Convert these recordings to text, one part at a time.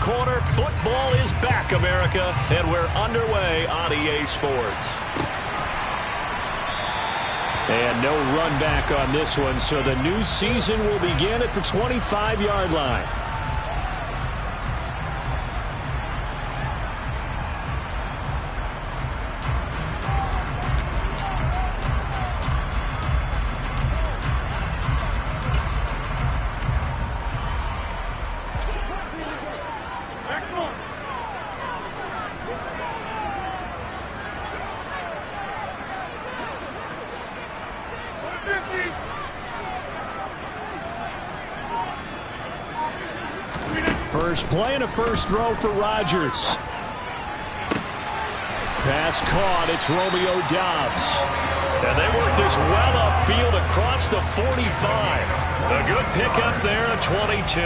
corner. Football is back, America, and we're underway on EA Sports. And no run back on this one, so the new season will begin at the 25-yard line. First play and a first throw for Rodgers. Pass caught. It's Romeo Doubs. And they work this well upfield across the 45. A good pickup there at 22.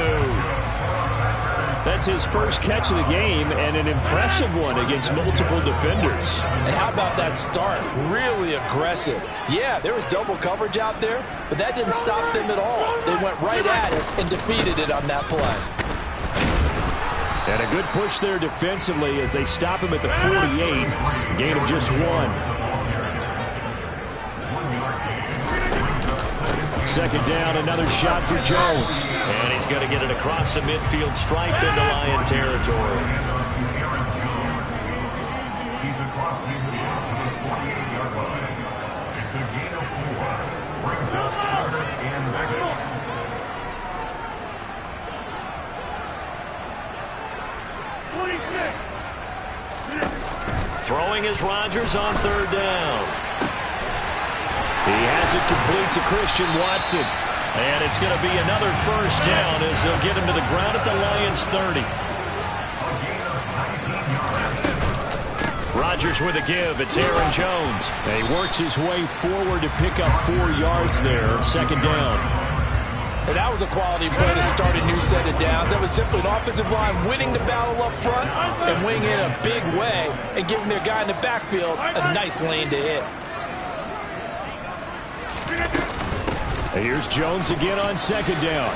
That's his first catch of the game and an impressive one against multiple defenders. And how about that start? Really aggressive. Yeah, there was double coverage out there, but that didn't stop them at all. They went right at it and defeated it on that play. And a good push there defensively as they stop him at the 48. Gain of just 1. Second down, another shot for Jones. And he's going to get it across the midfield stripe into Lion territory. He's across midfield to the 48-yard line. It's a gain of 4. Brings up 3rd and 6. Throwing is Rodgers on 3rd down. He has it complete to Christian Watson. And it's going to be another first down as they'll get him to the ground at the Lions 30. Rodgers with a give. It's Aaron Jones. And he works his way forward to pick up 4 yards there. 2nd down. And that was a quality play to start a new set of downs. That was simply an offensive line winning the battle up front and winning it in a big way and giving their guy in the backfield a nice lane to hit. Here's Jones again on 2nd down.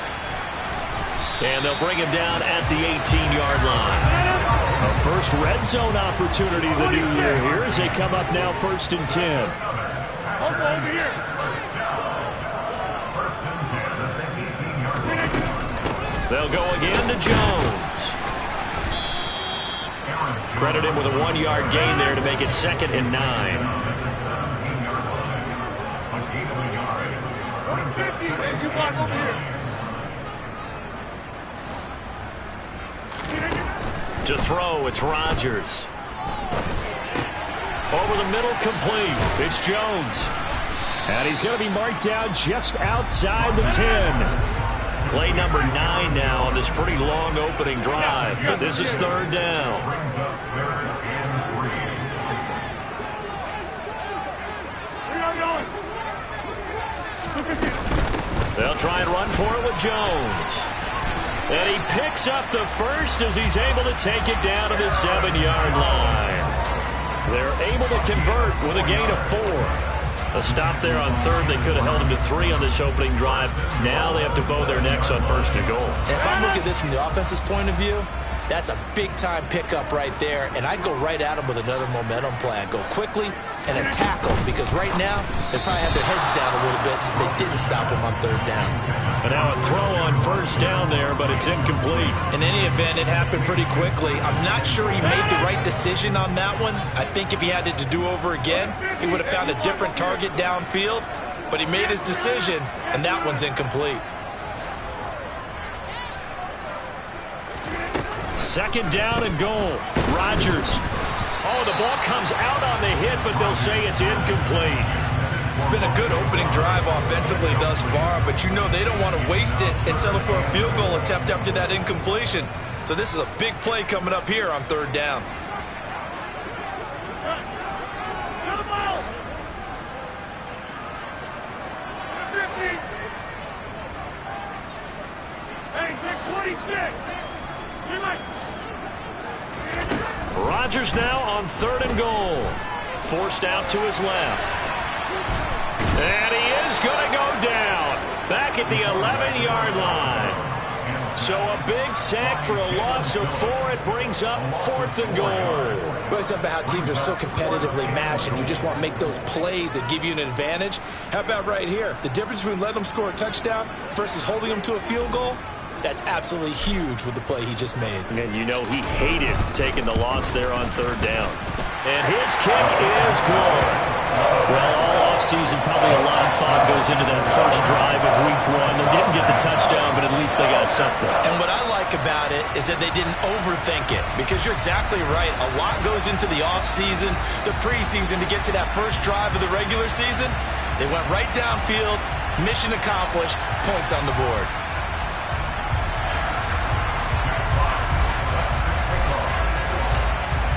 And they'll bring him down at the 18-yard line. A first red zone opportunity the new year here as they come up now 1st and 10. Over here. They'll go again to Jones. Credit him with a 1-yard gain there to make it 2nd and 9. To throw, it's Rodgers. Over the middle, complete. It's Jones. And he's going to be marked down just outside the 10. Play number 9 now on this pretty long opening drive. But this is 3rd down. They'll try and run for it with Jones. And he picks up the first as he's able to take it down to the 7-yard line. They're able to convert with a gain of 4. A stop there on 3rd. They could have held him to 3 on this opening drive. Now they have to bow their necks on 1st and goal. If I'm looking at this from the offense's point of view, that's a big-time pickup right there, and I go right at him with another momentum play. I go quickly and a tackle because right now they probably have their heads down a little bit since they didn't stop him on 3rd down. And now a throw on 1st down there, but it's incomplete. In any event, it happened pretty quickly. I'm not sure he made the right decision on that one. I think if he had it to do over again, he would have found a different target downfield, but he made his decision, and that one's incomplete. 2nd down and goal. Rodgers. Oh, the ball comes out on the hit, but they'll say it's incomplete. It's been a good opening drive offensively thus far, but you know they don't want to waste it and settle for a field goal attempt after that incompletion. So this is a big play coming up here on 3rd down. Rodgers now on 3rd and goal. Forced out to his left. And he is going to go down. Back at the 11-yard line. So a big sack for a loss of 4. It brings up 4th and goal. Well, it's about how teams are so competitively matched, and you just want to make those plays that give you an advantage. How about right here? The difference between letting them score a touchdown versus holding them to a field goal, that's absolutely huge with the play he just made. And you know he hated taking the loss there on 3rd down. And his kick is good. Well, all offseason, probably a lot of thought goes into that first drive of Week 1. They didn't get the touchdown, but at least they got something. And what I like about it is that they didn't overthink it, because you're exactly right. A lot goes into the offseason, the preseason, to get to that first drive of the regular season. They went right downfield, mission accomplished, points on the board.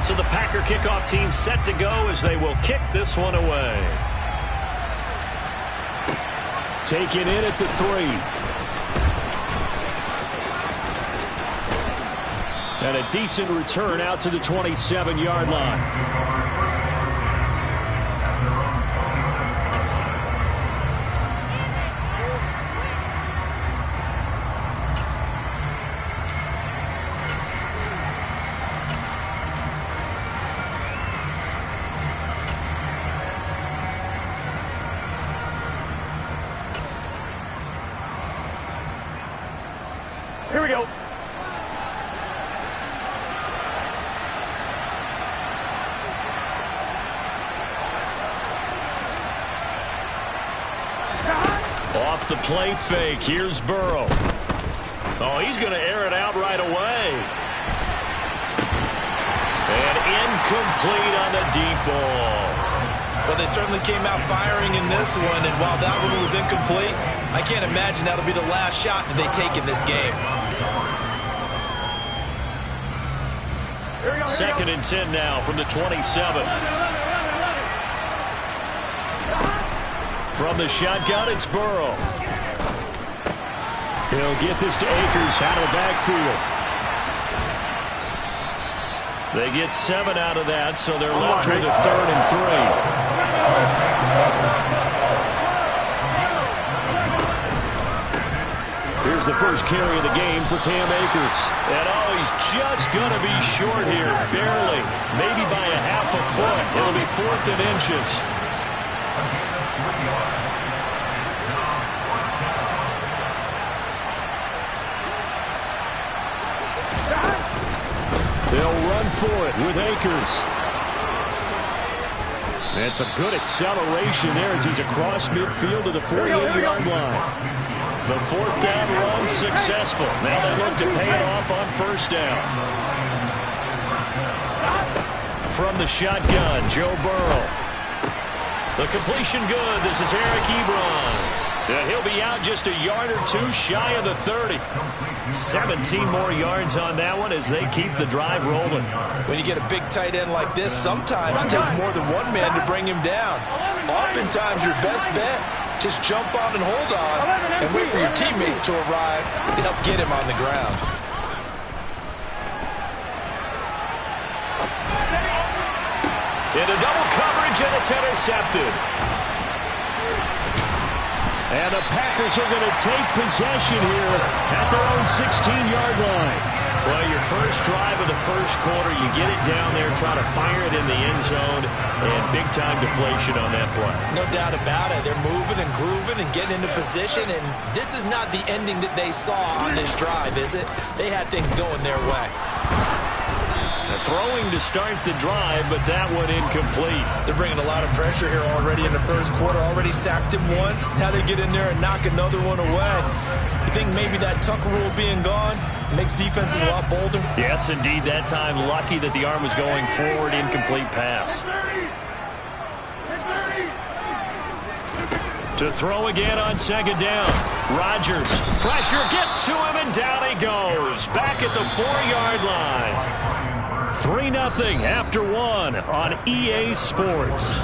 So the Packer kickoff team set to go as they will kick this one away. Taken in at the 3. And a decent return out to the 27-yard line. Here we go. Off the play fake. Here's Burrow. Oh, he's going to air it out right away. And incomplete on the deep ball. Well, they certainly came out firing in this one, and while that one was incomplete, I can't imagine that'll be the last shot that they take in this game. 2nd and 10 now from the 27. From the shotgun, it's Burrow. He'll get this to Akers out of the backfield. They get 7 out of that, so they're left with a 3rd and 3. Here's the first carry of the game for Cam Akers. And oh, he's just going to be short here, barely. Maybe by a half a foot. It'll be 4th and inches. They'll run for it with Akers. That's a good acceleration there as he's across midfield to the 48-yard line. The 4th down run successful. Now they look to pay it off on 1st down. From the shotgun, Joe Burrow. The completion good. This is Eric Ebron. And he'll be out just a yard or 2 shy of the 30. 17 more yards on that one as they keep the drive rolling. When you get a big tight end like this, sometimes it takes more than one man to bring him down. Oftentimes, your best bet, just jump on and hold on and wait for your teammates to arrive to help get him on the ground. Into double coverage, and it's intercepted. And the Packers are going to take possession here at their own 16-yard line. Well, your first drive of the first quarter, you get it down there, try to fire it in the end zone, and big-time deflation on that play. No doubt about it. They're moving and grooving and getting into position, and this is not the ending that they saw on this drive, is it? They had things going their way. Throwing to start the drive, but that one incomplete. They're bringing a lot of pressure here already in the first quarter. Already sacked him once. How they get in there and knock another one away? You think maybe that Tucker rule being gone makes defenses a lot bolder? Yes, indeed. That time, lucky that the arm was going forward. Incomplete pass. To throw again on 2nd down. Rodgers. Pressure gets to him, and down he goes. Back at the 4-yard line. 3-0 after 1 on EA Sports.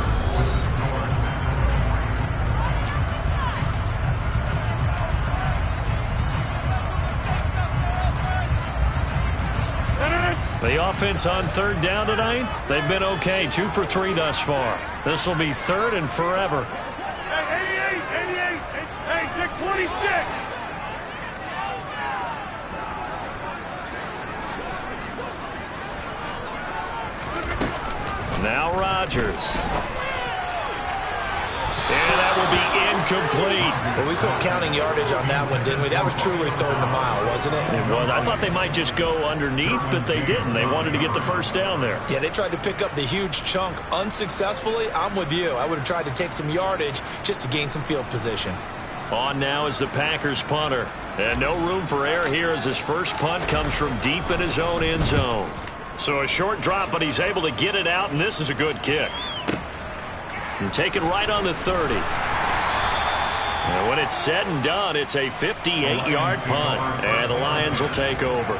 The offense on 3rd down tonight, they've been okay. 2 for 3 thus far. This will be 3rd and forever. 88, 626. Now Rodgers. And that will be incomplete. Well, we quit counting yardage on that one, didn't we? That was truly third and a mile, wasn't it? It was. I thought they might just go underneath, but they didn't. They wanted to get the first down there. Yeah, they tried to pick up the huge chunk unsuccessfully. I'm with you. I would have tried to take some yardage just to gain some field position. On now is the Packers punter. And no room for error here as his first punt comes from deep in his own end zone. So a short drop, but he's able to get it out, and this is a good kick. And take it right on the 30. And when it's said and done, it's a 58-yard punt. And the Lions will take over.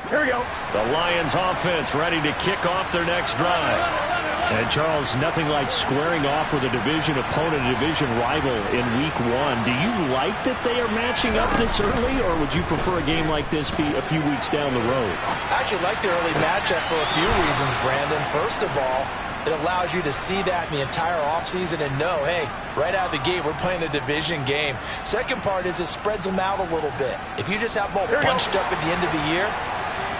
Here we go. The Lions offense ready to kick off their next drive. And Charles, nothing like squaring off with a division opponent, a division rival in week 1. Do you like that they are matching up this early, or would you prefer a game like this be a few weeks down the road? I actually like the early matchup for a few reasons, Brandon. First of all, it allows you to see that in the entire offseason and know, hey, right out of the gate, we're playing a division game. Second part is it spreads them out a little bit. If you just have them all bunched up at the end of the year,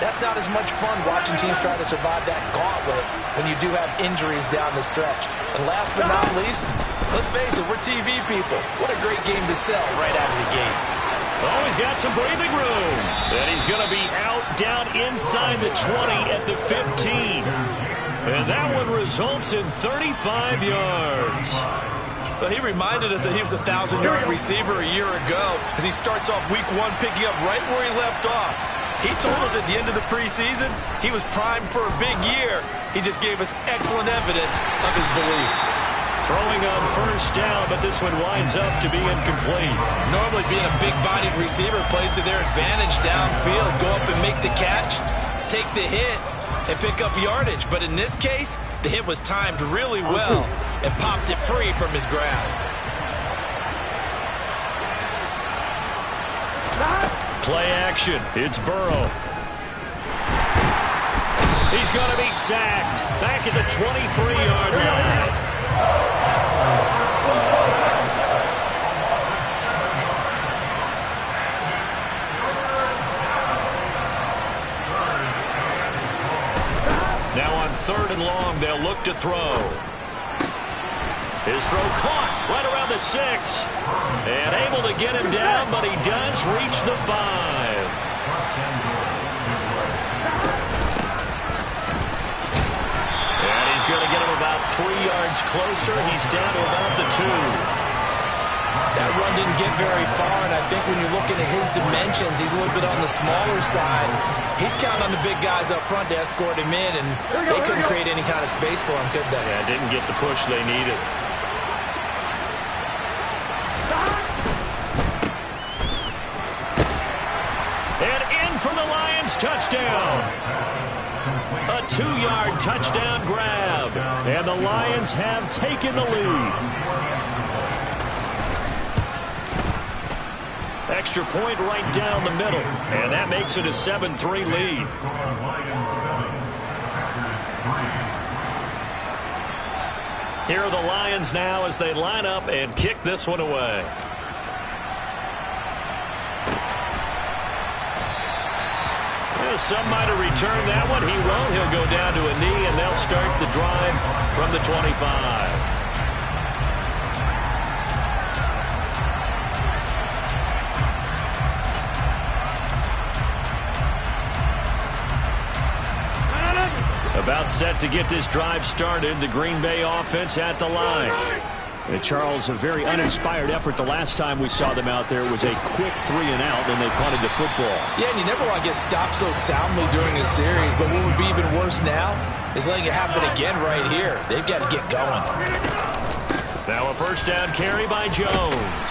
that's not as much fun watching teams try to survive that gauntlet when you do have injuries down the stretch. And last but not least, let's face it, we're TV people. What a great game to sell right out of the gate. Oh, he's got some breathing room. And he's going to be out down inside the 20 at the 15. And that one results in 35 yards. Well, he reminded us that he was a 1,000-yard receiver a year ago as he starts off week 1 picking up right where he left off. He told us at the end of the preseason he was primed for a big year. He just gave us excellent evidence of his belief. Throwing on first down, but this one winds up to be incomplete. Normally being a big-bodied receiver plays to their advantage downfield. Go up and make the catch, take the hit, and pick up yardage. But in this case, the hit was timed really well and popped it free from his grasp. Play action. It's Burrow. He's going to be sacked. Back at the 23-yard line. Now on 3rd and long, they'll look to throw. His throw caught right around the 6. And able to get him down, but he does reach the 5. And he's going to get him about 3 yards closer. He's down to about the 2. That run didn't get very far, and I think when you're looking at his dimensions, he's a little bit on the smaller side. He's counting on the big guys up front to escort him in, and they couldn't create any kind of space for him, could they? Yeah, didn't get the push they needed. For the Lions, touchdown. A 2-yard touchdown grab. And the Lions have taken the lead. Extra point right down the middle. And that makes it a 7-3 lead. Here are the Lions now as they line up and kick this one away. Some might have returned that one. He won't. He'll go down to a knee, and they'll start the drive from the 25. About set to get this drive started. The Green Bay offense at the line. And Charles, a very uninspired effort the last time we saw them out there. It was a quick 3-and-out, and they punted the football. Yeah, and you never want to get stopped so soundly during a series, but what would be even worse now is letting it happen again right here. They've got to get going. Now a first down carry by Jones.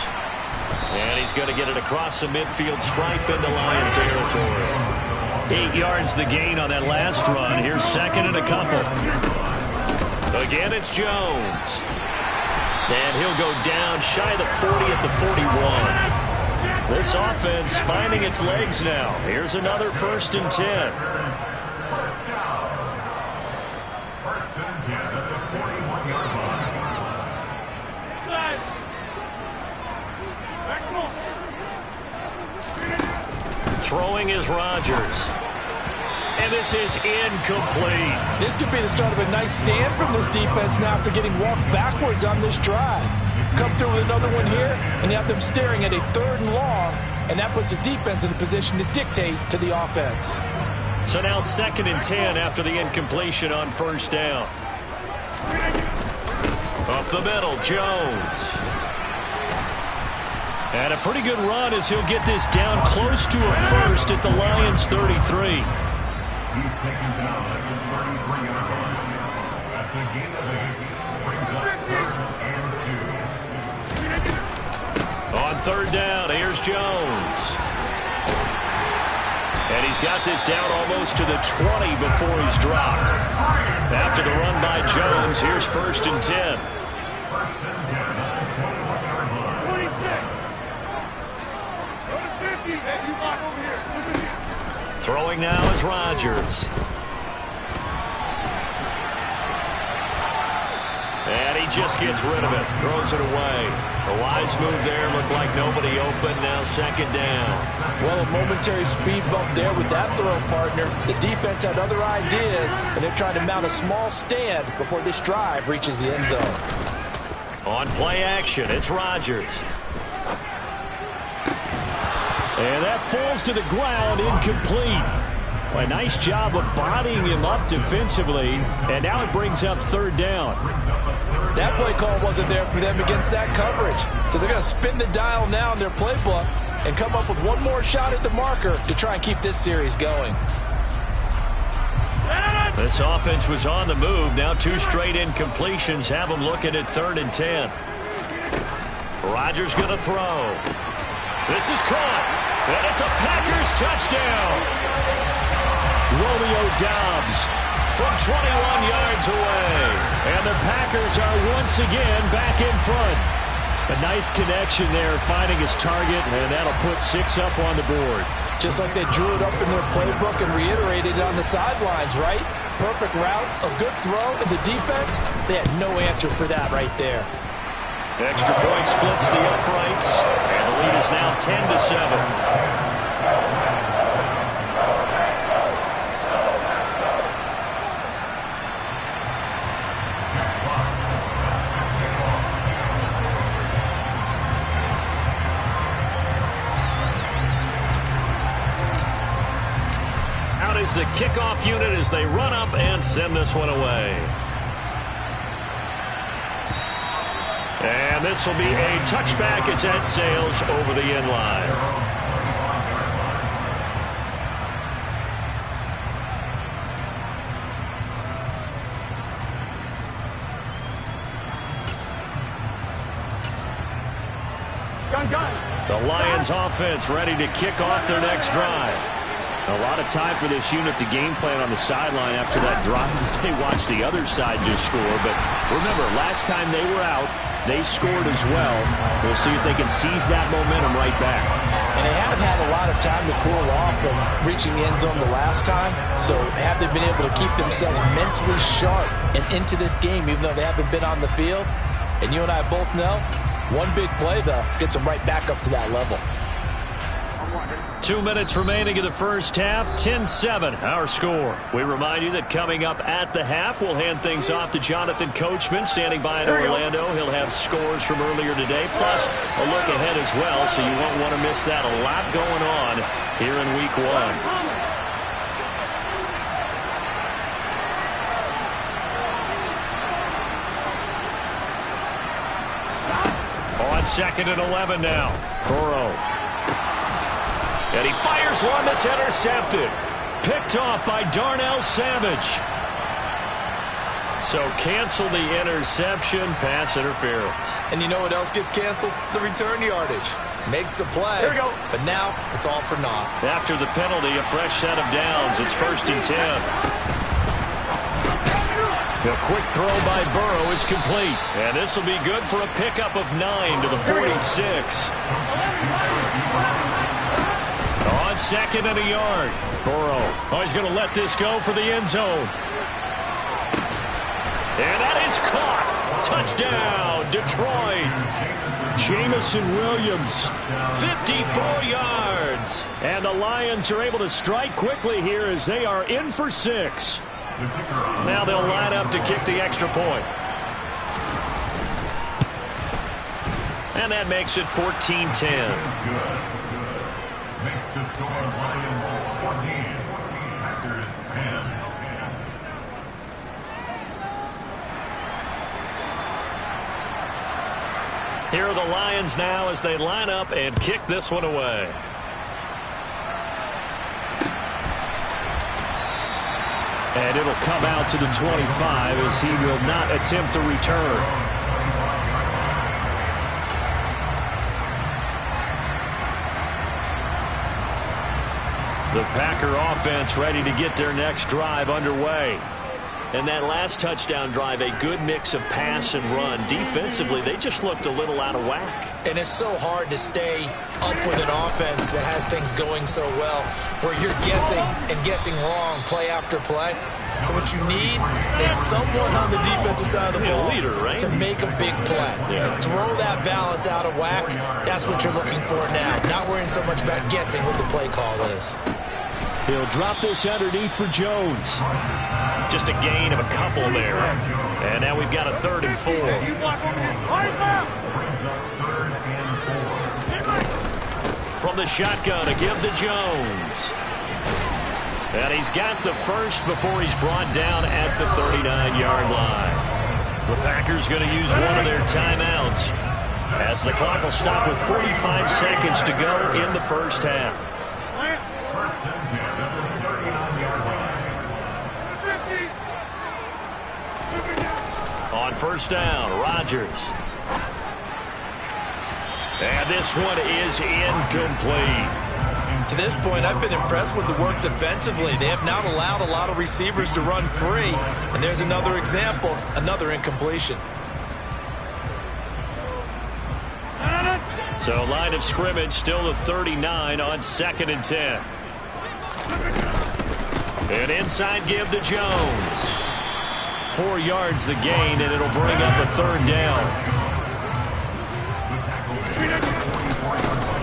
And he's going to get it across the midfield stripe into Lion territory. 8 yards the gain on that last run. Here's second and a couple. Again, it's Jones. And he'll go down shy of the 40 at the 41. This offense finding its legs now. Here's another 1st and 10. Throwing is Rodgers. And this is incomplete. This could be the start of a nice stand from this defense now after getting walked backwards on this drive. Come through with another one here, and you have them staring at a 3rd and long, and that puts the defense in a position to dictate to the offense. So now 2nd and 10 after the incompletion on 1st down. Up the middle, Jones. And a pretty good run as he'll get this down close to a first at the Lions' 33. He's taken down at the 33-yard line. That's a gain of 8. Brings up 3rd and 2. On 3rd down, here's Jones. And he's got this down almost to the 20 before he's dropped. After the run by Jones, here's 1st and 10. Throwing now is Rodgers. And he just gets rid of it. Throws it away. A wise move there. Looked like nobody open. Now 2nd down. Well, a momentary speed bump there with that throw, partner. The defense had other ideas, and they're trying to mount a small stand before this drive reaches the end zone. On play action, it's Rodgers. And that falls to the ground, incomplete. Well, a nice job of bodying him up defensively, and now it brings up 3rd down. That play call wasn't there for them against that coverage. So they're going to spin the dial now in their playbook and come up with one more shot at the marker to try and keep this series going. This offense was on the move. Now 2 straight incompletions have them looking at 3rd and 10. Rodgers going to throw. This is caught. And it's a Packers touchdown. Romeo Doubs from 21 yards away. And the Packers are once again back in front. A nice connection there, finding his target, and that'll put 6 up on the board. Just like they drew it up in their playbook and reiterated it on the sidelines, right? Perfect route, a good throw, and the defense, they had no answer for that right there. Extra point splits the uprights, and the lead is now 10-7. Out is the kickoff unit as they run up and send this one away. And this will be a touchback as that sails over the end line. The Lions offense ready to kick off their next drive. A lot of time for this unit to game plan on the sideline after that drive. They watched the other side just score. But remember, last time they were out, they scored as well. We'll see if they can seize that momentum right back. And they haven't had a lot of time to cool off from reaching the end zone the last time. So have they been able to keep themselves mentally sharp and into this game, even though they haven't been on the field? And you and I both know, one big play, though, gets them right back up to that level. 2 minutes remaining in the first half, 10-7, our score. We remind you that coming up at the half, we'll hand things off to Jonathan Coachman, standing by in Orlando. He'll have scores from earlier today, plus a look ahead as well, so you won't want to miss that. A lot going on here in Week 1. On 2nd and 11 now. Burrow. And he fires one that's intercepted. Picked off by Darnell Savage. So cancel the interception, pass interference. And you know what else gets canceled? The return yardage. Makes the play. Here we go. But now it's all for naught. After the penalty, a fresh set of downs. It's 1st and 10. The quick throw by Burrow is complete. And this will be good for a pickup of 9 to the 46. On 2nd and a yard. Burrow. Oh, he's going to let this go for the end zone. And that is caught. Touchdown, Detroit. Jamison Williams. 54 yards. And the Lions are able to strike quickly here as they are in for 6. Now they'll line up to kick the extra point. And that makes it 14-10. Makes the score Lions 14, Packers 10. Here are the Lions now as they line up and kick this one away. And it'll come out to the 25 as he will not attempt to return. The Packer offense ready to get their next drive underway. And that last touchdown drive, a good mix of pass and run. Defensively, they just looked a little out of whack. And it's so hard to stay up with an offense that has things going so well, where you're guessing and guessing wrong play after play. So what you need is someone on the defensive side of the ball, leader, right? to make a big play. Yeah. Throw that balance out of whack. That's what you're looking for now. Not worrying so much about guessing what the play call is. He'll drop this underneath for Jones. Just a gain of a couple there. And now we've got a 3rd and 4. From the shotgun, a give to Jones. And he's got the first before he's brought down at the 39-yard line. The Packers going to use one of their timeouts as the clock will stop with 45 seconds to go in the first half. On first down, Rodgers. And this one is incomplete. To this point, I've been impressed with the work defensively. They have not allowed a lot of receivers to run free. And there's another example, another incompletion. So line of scrimmage still the 39 on 2nd and 10. An inside give to Jones. 4 yards the gain, and it'll bring up a 3rd down.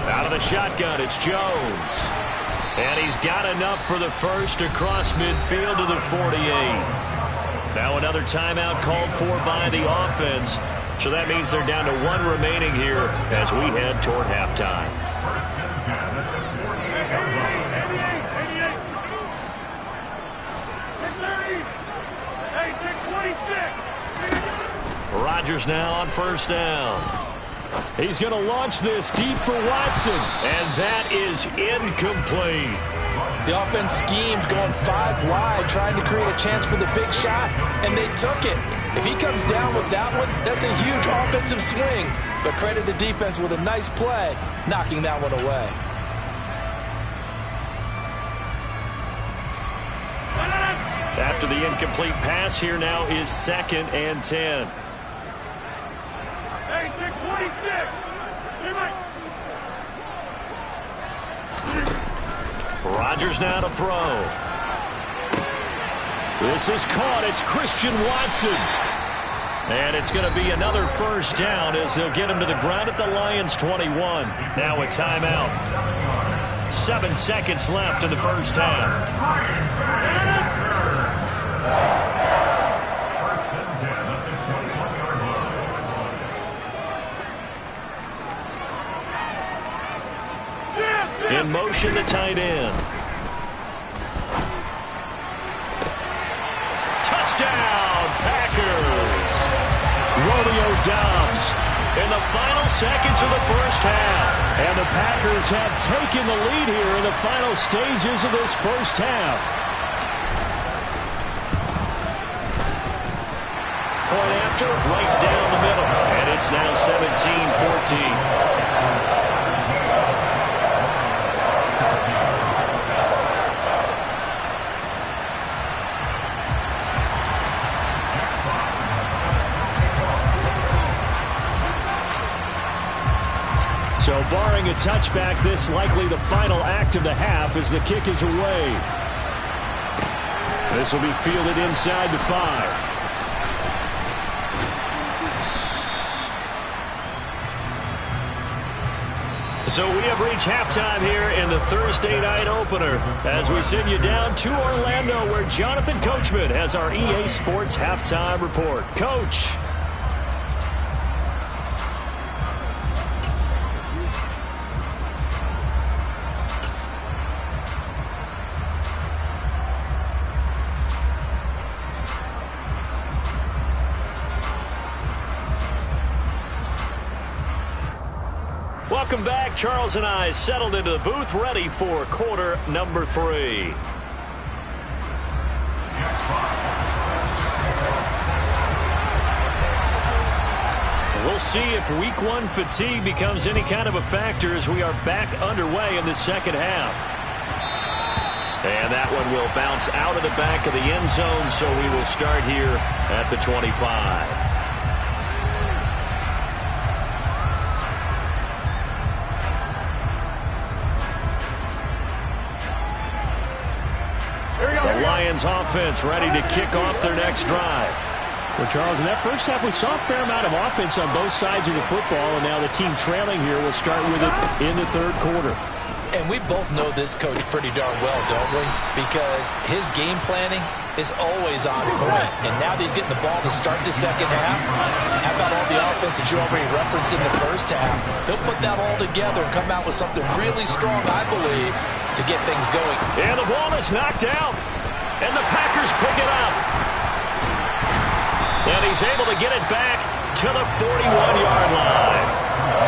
Out of the shotgun, it's Jones. And he's got enough for the first across midfield to the 48. Now another timeout called for by the offense. So that means they're down to 1 remaining here as we head toward halftime. Rodgers now on first down. He's going to launch this deep for Watson. And that is incomplete. The offense schemed going 5 wide, trying to create a chance for the big shot, and they took it. If he comes down with that one, that's a huge offensive swing. But credit the defense with a nice play, knocking that one away. After the incomplete pass, here now is 2nd and 10. Rodgers now to throw. This is caught. It's Christian Watson. And it's going to be another first down as they'll get him to the ground at the Lions' 21. Now a timeout. 7 seconds left in the first half. In motion, the tight end. Touchdown, Packers! Romeo Doubs In the final seconds of the first half. And the Packers have taken the lead here in the final stages of this first half. Point after, right down the middle. And it's now 17-14. So barring a touchback, this likely the final act of the half as the kick is away. This will be fielded inside the 5. So we have reached halftime here in the Thursday night opener as we send you down to Orlando where Jonathan Coachman has our EA Sports halftime report. Coach. Welcome back. Charles and I settled into the booth, ready for quarter number 3. We'll see if week 1 fatigue becomes any kind of a factor as we are back underway in the second half. And that one will bounce out of the back of the end zone, so we will start here at the 25. The Lions offense ready to kick off their next drive. Well, Charles, in that first half, we saw a fair amount of offense on both sides of the football, and now the team trailing here will start with it in the third quarter. And we both know this coach pretty darn well, don't we? Because his game planning is always on point. And now that he's getting the ball to start the second half, how about all the offense that you already referenced in the first half? He'll put that all together and come out with something really strong, I believe, to get things going. And the ball is knocked out. And the Packers pick it up. And he's able to get it back to the 41-yard line.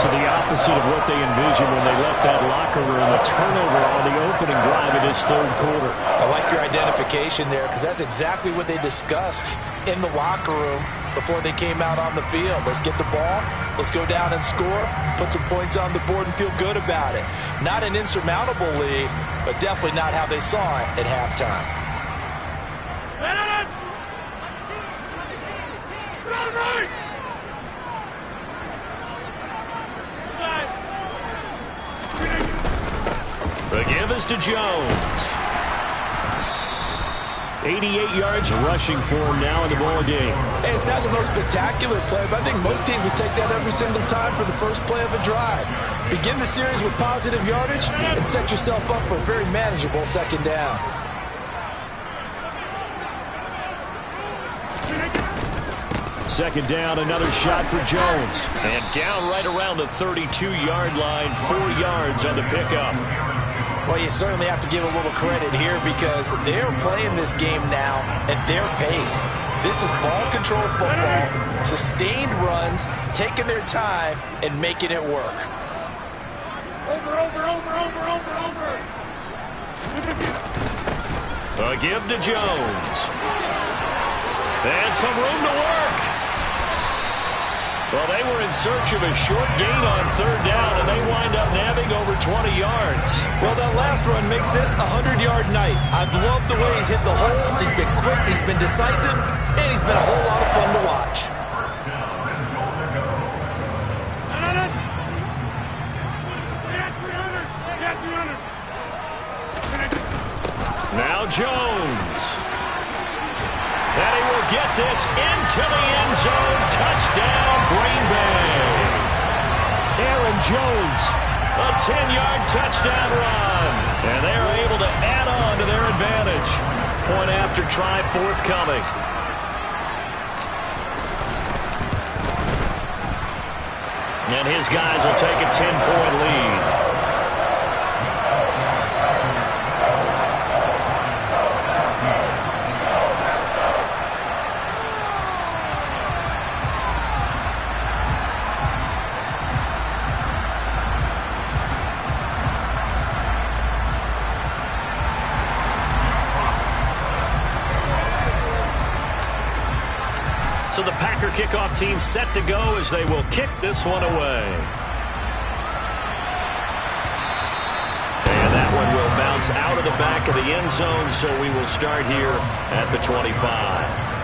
To the opposite of what they envisioned when they left that locker room, a turnover on the opening drive of this third quarter. I like your identification there because that's exactly what they discussed in the locker room before they came out on the field. Let's get the ball, let's go down and score, put some points on the board and feel good about it. Not an insurmountable lead, but definitely not how they saw it at halftime. The give is to Jones. 88 yards rushing for him now in the ball game. Hey, it's not the most spectacular play, but I think most teams will take that every single time for the first play of a drive. Begin the series with positive yardage and set yourself up for a very manageable second down. Second down, another shot for Jones. And down right around the 32-yard line, 4 yards on the pickup. Well, you certainly have to give a little credit here because they're playing this game now at their pace. This is ball control football, sustained runs, taking their time and making it work. A give to Jones. And some room to work. Well, they were in search of a short gain on third down, and they wind up nabbing over 20 yards. Well, that last run makes this a 100-yard night. I've loved the way he's hit the holes. He's been quick, he's been decisive, and he's been a whole lot of fun to watch. Now Jones. And he will get this into the end zone. Touchdown, Green Bay. Aaron Jones. A 10-yard touchdown run. And they are able to add on to their advantage. Point after try forthcoming. And his guys will take a 10-point lead. So the Packer kickoff team set to go as they will kick this one away. And that one will bounce out of the back of the end zone, so we will start here at the 25.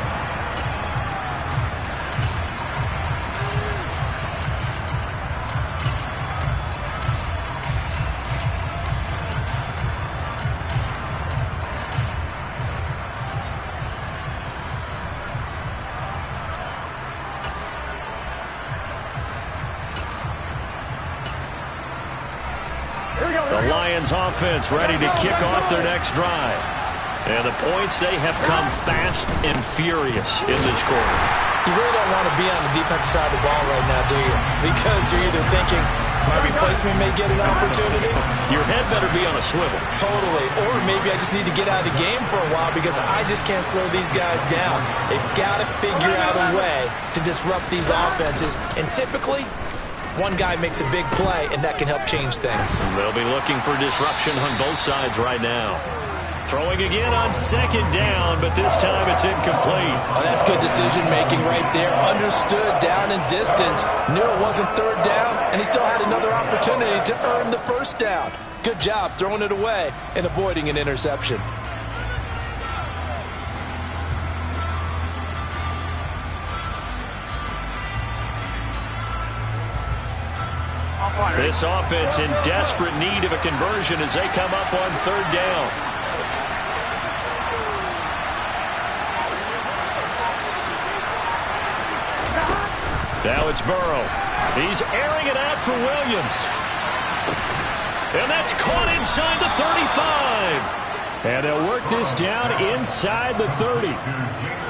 The Lions offense ready to kick off their next drive. And the points, they have come fast and furious in this quarter. You really don't want to be on the defensive side of the ball right now, do you? Because you're either thinking, my replacement may get an opportunity. Your head better be on a swivel. Totally. Or maybe I just need to get out of the game for a while because I just can't slow these guys down. They've got to figure out a way to disrupt these offenses. And typically, one guy makes a big play, and that can help change things. They'll be looking for disruption on both sides right now. Throwing again on second down, but this time it's incomplete. Oh, that's good decision-making right there. Understood down and distance. Knew it wasn't third down, and he still had another opportunity to earn the first down. Good job throwing it away and avoiding an interception. This offense in desperate need of a conversion as they come up on third down. Now it's Burrow. He's airing it out for Williams. And that's caught inside the 35. And they'll work this down inside the 30.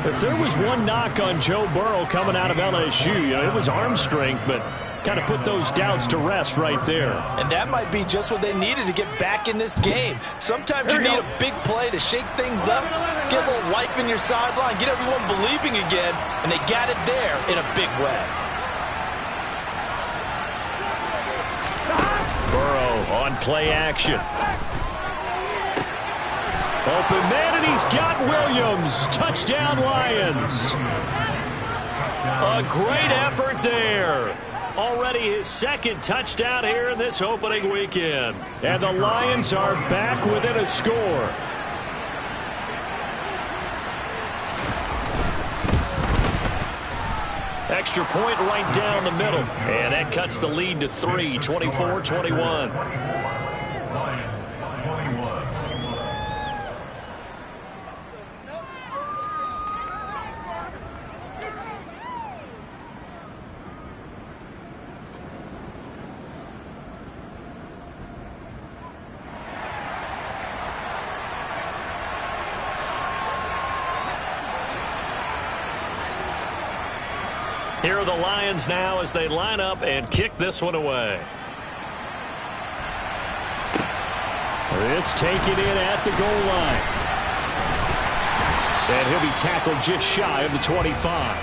If there was one knock on Joe Burrow coming out of LSU, it was arm strength, but kind of put those doubts to rest right there. And that might be just what they needed to get back in this game. Sometimes you need a big play to shake things up, get a little life in your sideline, get everyone believing again, and they got it there in a big way. Burrow on play action. Open man, and he's got Williams. Touchdown, Lions. A great effort there. Already his second touchdown here in this opening weekend. And the Lions are back within a score. Extra point right down the middle. And that cuts the lead to 3, 24-21. Lions 21. Here are the Lions now as they line up and kick this one away. This taken in at the goal line. And he'll be tackled just shy of the 25.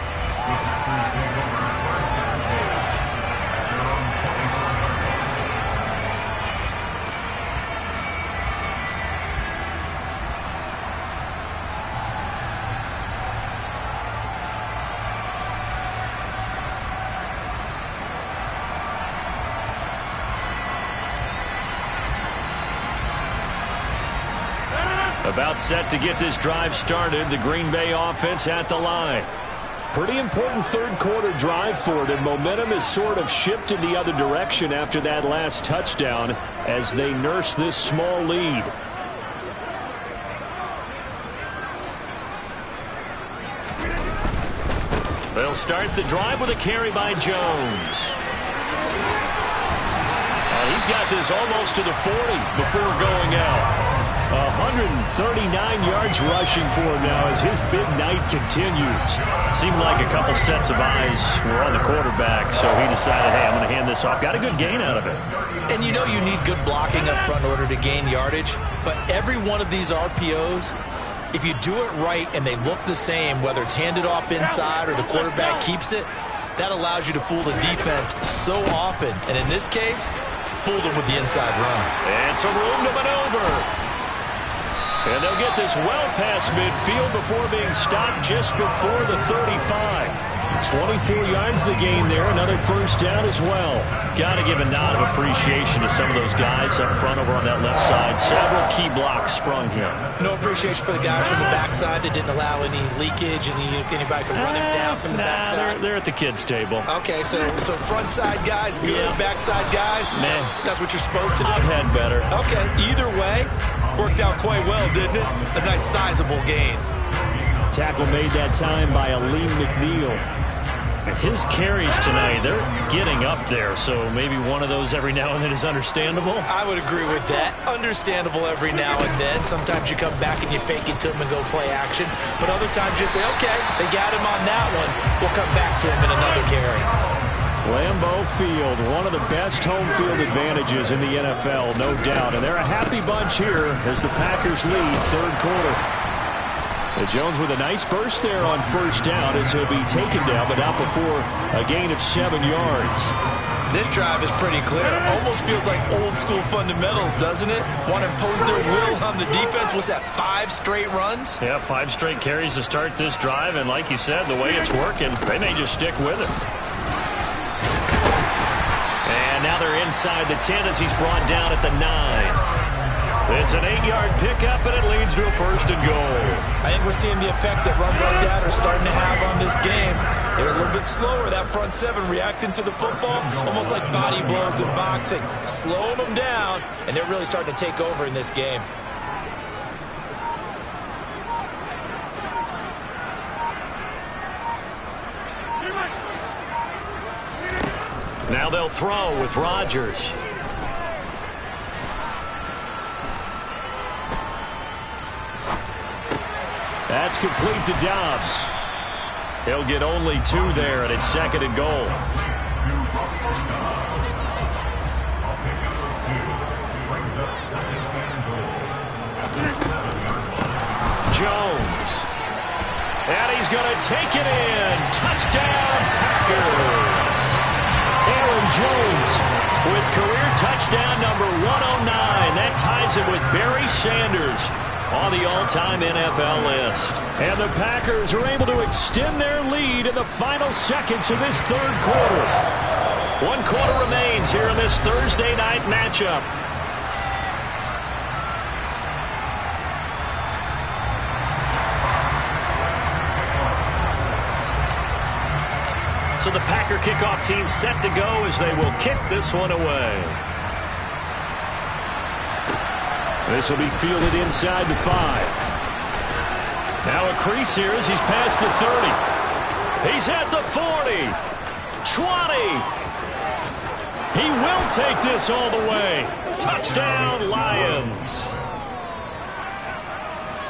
About set to get this drive started. The Green Bay offense at the line. Pretty important third quarter drive for them. Momentum has sort of shifted the other direction after that last touchdown as they nurse this small lead. They'll start the drive with a carry by Jones. He's got this almost to the 40 before going out. 139 yards rushing for him now as his big night continues. Seemed like a couple sets of eyes were on the quarterback, so he decided, hey, I'm going to hand this off. Got a good gain out of it. And you know you need good blocking up front in order to gain yardage, but every one of these RPOs, if you do it right and they look the same, whether it's handed off inside or the quarterback keeps it, that allows you to fool the defense so often. And in this case, fooled them with the inside run. And some room to maneuver. And they'll get this well past midfield before being stopped just before the 35. 24 yards the gain there. Another first down as well. Got to give a nod of appreciation to some of those guys up front over on that left side. Several key blocks sprung him. No appreciation for the guys from the backside that didn't allow any leakage and anybody could run him down from the backside. They're at the kids' table. Okay, so front side guys good, yeah. Backside guys, man, that's what you're supposed to do. I've had better. Okay, either way, worked out quite well, didn't it? A nice sizable gain. Tackle made that time by Aleem McNeil. His carries tonight, they're getting up there, so maybe one of those every now and then is understandable. I would agree with that. Understandable every now and then. Sometimes you come back and you fake it to him and go play action. But other times you say, okay, they got him on that one. We'll come back to him in another carry. Lambeau Field, one of the best home field advantages in the NFL, no doubt. And they're a happy bunch here as the Packers lead third quarter. Jones with a nice burst there on first down as he'll be taken down, but not before a gain of 7 yards. This drive is pretty clear. Almost feels like old school fundamentals, doesn't it? Want to impose their will on the defense. Was that 5 straight runs? Yeah, 5 straight carries to start this drive, and like you said, the way it's working, they may just stick with it. And now they're inside the 10 as he's brought down at the 9. It's an 8-yard pickup, and it leads to a first and goal. I think we're seeing the effect that runs like that are starting to have on this game. They're a little bit slower, that front 7, reacting to the football, almost like body blows in boxing. Slowing them down, and they're really starting to take over in this game. Now they'll throw with Rodgers. That's complete to Dobbs. He'll get only 2 there, and it's second and goal. Jones. And he's going to take it in. Touchdown, Packers. Aaron Jones with career touchdown number 109. That ties him with Barry Sanders on the all-time NFL list. And the Packers are able to extend their lead in the final seconds of this third quarter. 1 quarter remains here in this Thursday night matchup. So the Packer kickoff team set to go as they will kick this one away. This will be fielded inside the 5. Now a crease here as he's past the 30. He's at the 40. 20. He will take this all the way. Touchdown, Lions.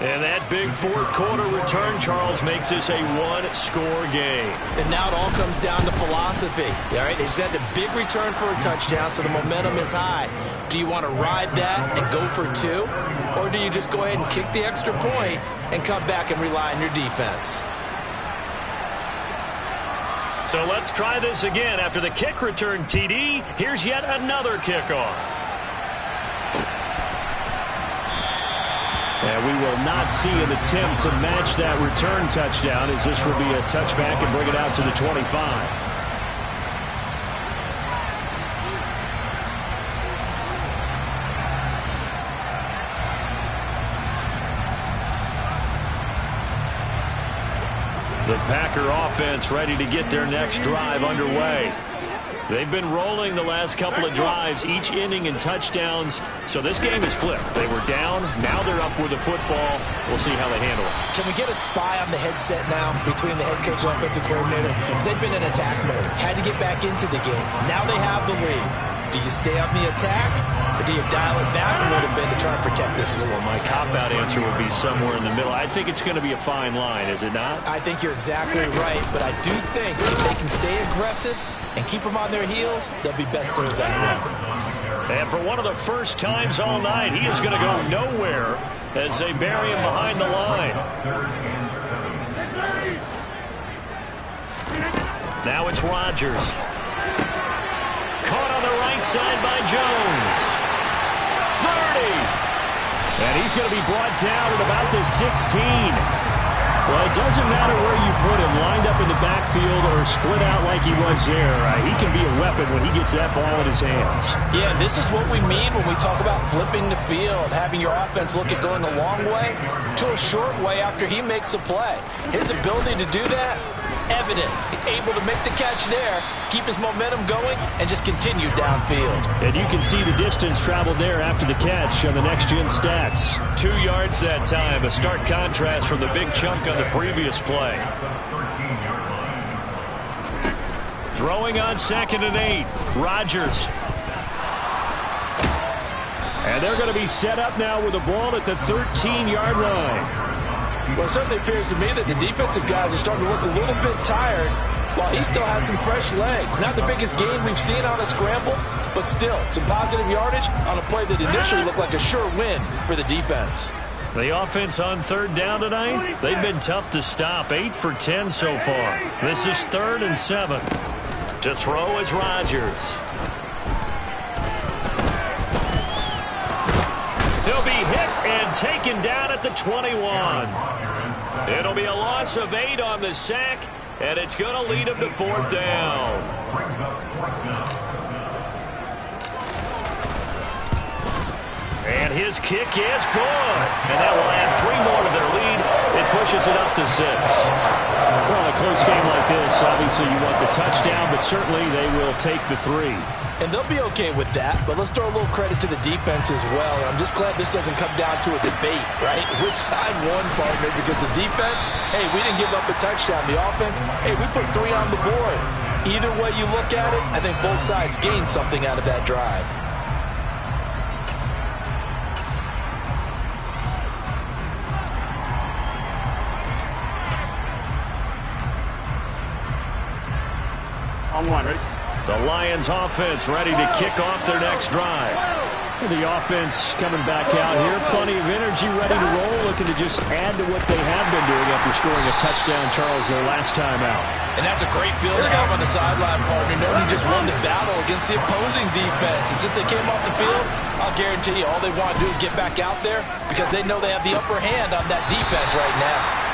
And that big fourth quarter return, Charles, makes this a 1-score game. And now it all comes down to philosophy. All right, they just had a big return for a touchdown, so the momentum is high. Do you want to ride that and go for 2? Or do you just go ahead and kick the extra point and come back and rely on your defense? So let's try this again. After the kick return TD, here's yet another kickoff. And we will not see an attempt to match that return touchdown, as this will be a touchback and bring it out to the 25. The Packer offense ready to get their next drive underway. They've been rolling the last couple of drives, each inning in touchdowns. So this game is flipped. They were down. Now they're up with the football. We'll see how they handle it. Can we get a spy on the headset now between the head coach and offensive coordinator? Because they've been in attack mode. Had to get back into the game. Now they have the lead. Do you stay on the attack, or do you dial it back a little bit to try and protect this lead? Well, my cop-out answer would be somewhere in the middle. I think it's going to be a fine line, is it not? I think you're exactly right, but I do think if they can stay aggressive and keep them on their heels, they'll be best served that way. And for one of the first times all night, he is going to go nowhere as they bury him behind the line. Now it's Rodgers. Caught on the right side by Jones. 30. And he's going to be brought down at about the 16. Well, it doesn't matter where you put him, lined up in the backfield or split out like he was there. He can be a weapon when he gets that ball in his hands. Yeah, this is what we mean when we talk about flipping the field, having your offense look at going a long way to a short way after he makes a play. His ability to do that, evident. Able to make the catch there, keep his momentum going, and just continue downfield. And you can see the distance traveled there after the catch on the next-gen stats. 2 yards that time, a stark contrast from the big chunk on the previous play. Throwing on 2nd and 8. Rodgers. And they're going to be set up now with the ball at the 13-yard line. Well, it certainly appears to me that the defensive guys are starting to look a little bit tired while he still has some fresh legs. Not the biggest gain we've seen on a scramble, but still some positive yardage on a play that initially looked like a sure win for the defense. The offense on 3rd down tonight, they've been tough to stop. 8 for 10 so far. This is 3rd and 7. To throw is Rodgers. He'll be hit and taken down at the 21. It'll be a loss of 8 on the sack, and it's going to lead him to 4th down. And his kick is good. And that will add 3 more to their lead. It pushes it up to 6. Well, in a close game like this, obviously you want the touchdown, but certainly they will take the 3. And they'll be okay with that, but let's throw a little credit to the defense as well. I'm just glad this doesn't come down to a debate, right? Which side won, partner? Because the defense, hey, we didn't give up a touchdown. The offense, hey, we put 3 on the board. Either way you look at it, I think both sides gained something out of that drive. Ready? The Lions offense ready to kick off their next drive. The offense coming back out here. Plenty of energy, ready to roll, looking to just add to what they have been doing after scoring a touchdown, Charles, their last time out. And that's a great feeling to have on the sideline, partner. Knowing you just won the battle against the opposing defense. And since they came off the field, I'll guarantee you all they want to do is get back out there because they know they have the upper hand on that defense right now.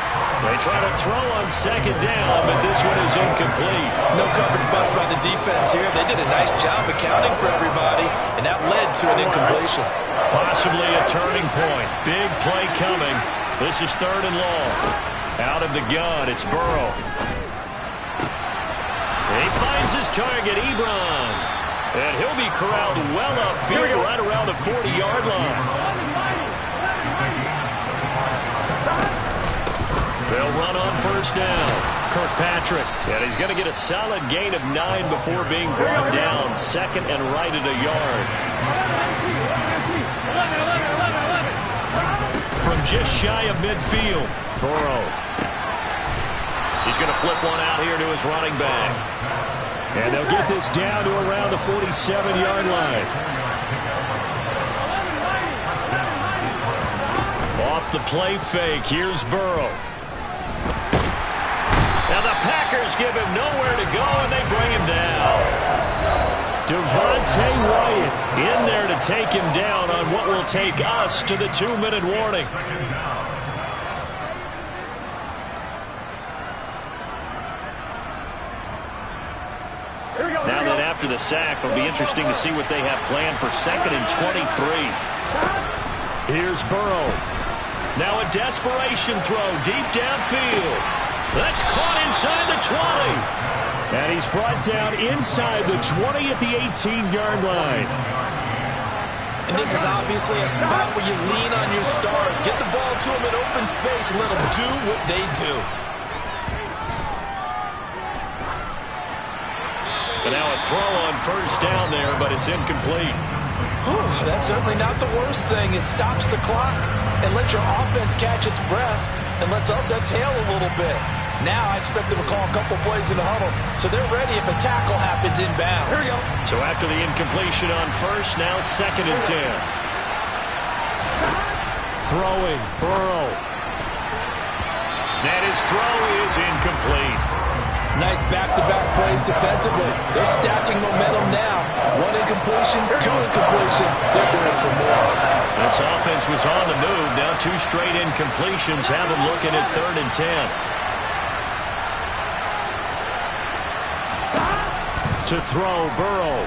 They try to throw on 2nd down, but this one is incomplete. No coverage bust by the defense here. They did a nice job accounting for everybody, and that led to an incompletion. Possibly a turning point. Big play coming. This is 3rd and long. Out of the gun, it's Burrow. He finds his target, Ebron. And he'll be corralled well upfield right around the 40-yard line. They'll run on 1st down. Kirkpatrick. And he's going to get a solid gain of 9 before being brought down. 2nd and right at a yard. From just shy of midfield, Burrow. He's going to flip one out here to his running back. And they'll get this down to around the 47-yard line. Off the play fake, here's Burrow. Now the Packers give him nowhere to go, and they bring him down. Devontae Wyatt in there to take him down on what will take us to the 2-minute warning. Now that after the sack, it'll be interesting to see what they have planned for 2nd and 23. Here's Burrow. Now a desperation throw deep downfield. That's caught inside the 20. And he's brought down inside the 20 at the 18-yard line. And this is obviously a spot where you lean on your stars. Get the ball to them in open space and let them do what they do. And now a throw on 1st down there, but it's incomplete. Whew, that's certainly not the worst thing. It stops the clock and lets your offense catch its breath and lets us exhale a little bit. Now I expect them to call a couple plays in the huddle, so they're ready if a tackle happens inbounds. Here we go. So after the incompletion on 1st, now 2nd and 10. Throwing, Burrow. And his throw is incomplete. Nice back-to-back plays defensively. They're stacking momentum now. 1 incompletion, 2 incompletion. They're going for more. This offense was on the move. Now 2 straight incompletions have them looking at 3rd and 10. To throw, Burrow.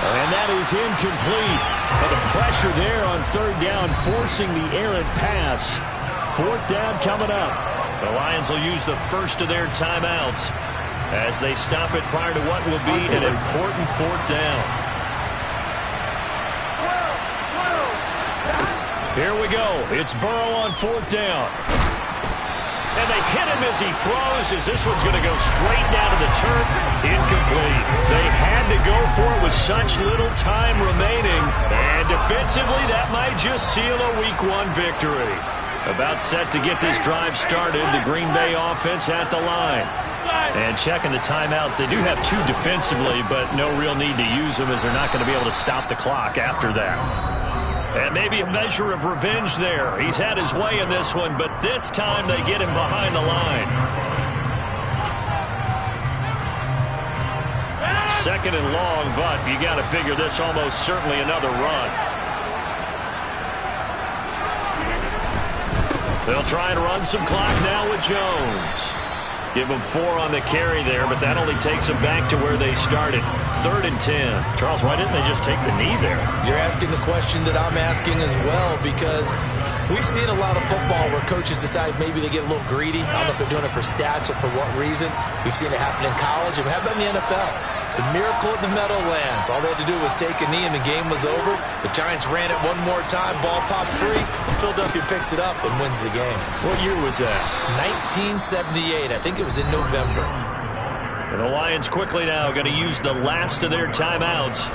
And that is incomplete. And the pressure there on 3rd down, forcing the errant pass. 4th down coming up. The Lions will use the first of their timeouts as they stop it prior to what will be an important 4th down. Here we go. It's Burrow on 4th down. And they hit him as he throws, as this one's going to go straight down to the turf. Incomplete. They had to go for it with such little time remaining. And defensively, that might just seal a Week 1 victory. About set to get this drive started, the Green Bay offense at the line. And checking the timeouts, they do have 2 defensively, but no real need to use them as they're not going to be able to stop the clock after that. And maybe a measure of revenge there. He's had his way in this one, but this time they get him behind the line. Second and long, but you got to figure this almost certainly another run. They'll try and run some clock now with Jones. Give them 4 on the carry there, but that only takes them back to where they started. 3rd and 10. Charles, why didn't they just take the knee there? You're asking the question that I'm asking as well, because we've seen a lot of football where coaches decide maybe they get a little greedy. I don't know if they're doing it for stats or for what reason. We've seen it happen in college, and we have it in the NFL. The miracle of the Meadowlands. All they had to do was take a knee, and the game was over. The Giants ran it one more time. Ball popped free. Philadelphia picks it up and wins the game. What year was that? 1978. I think it was in November. And the Lions quickly now going to use the last of their timeouts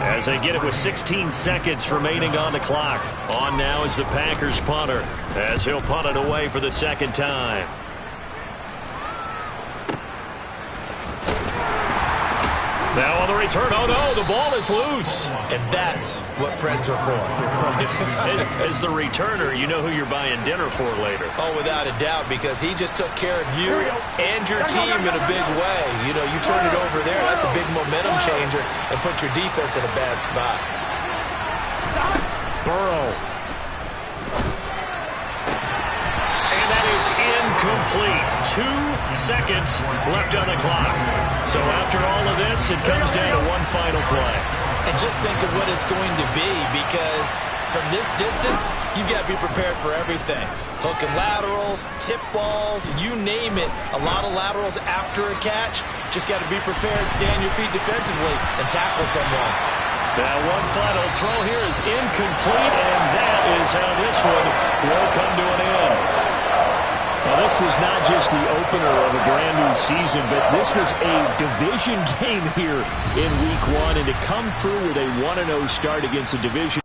as they get it with 16 seconds remaining on the clock. On now is the Packers punter as he'll punt it away for the second time. Now on the return, oh no, the ball is loose. And that's what friends are for. As the returner, you know who you're buying dinner for later. Oh, without a doubt, because he just took care of you and your team in a big way. You know, you turn it over there, that's a big momentum changer, and put your defense in a bad spot. Burrow. And that is incomplete. 2 seconds left on the clock. So after all of this, it comes down to one final play. And just think of what it's going to be, because from this distance, you've got to be prepared for everything. Hook and laterals, tip balls, you name it. A lot of laterals after a catch. Just got to be prepared, stay on your feet defensively, and tackle someone. Now one final throw here is incomplete, and that is how this one will come to an end. Now, this was not just the opener of a brand new season, but this was a division game here in Week 1, and to come through with a 1-0 start against a division